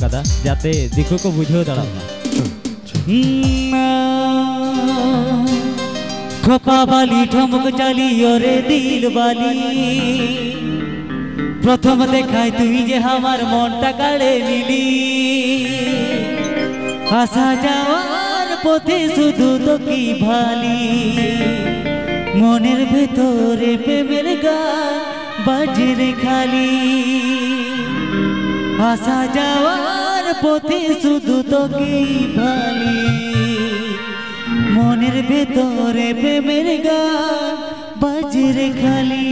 कदा जाते दिखो को बुझो दड़ा खोपा वाली ठमक चाली ओरे दिल वाली प्रथम देखाय तुई जे हमार मनटा काड़े निली आशा जावार पथे शुधु तो की भाली मनेर भेतरे प्रेमेर गान बाजे रे खाली आशा जावार पथे शुधु तो की भाली मनेर भेतरे प्रेमेर गान बाजे रे खाली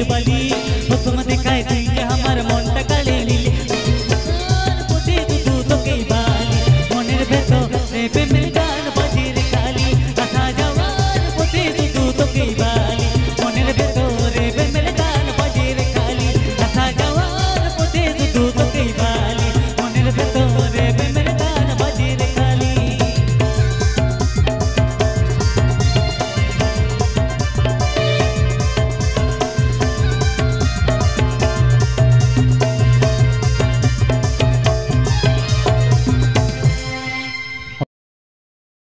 বালি প্রথম দেখায় তুই যে আমার মনটা কাড়ে নিলি তোর প্রতি শুধু তোকেই বালি মনের ভেতরে প্রেমের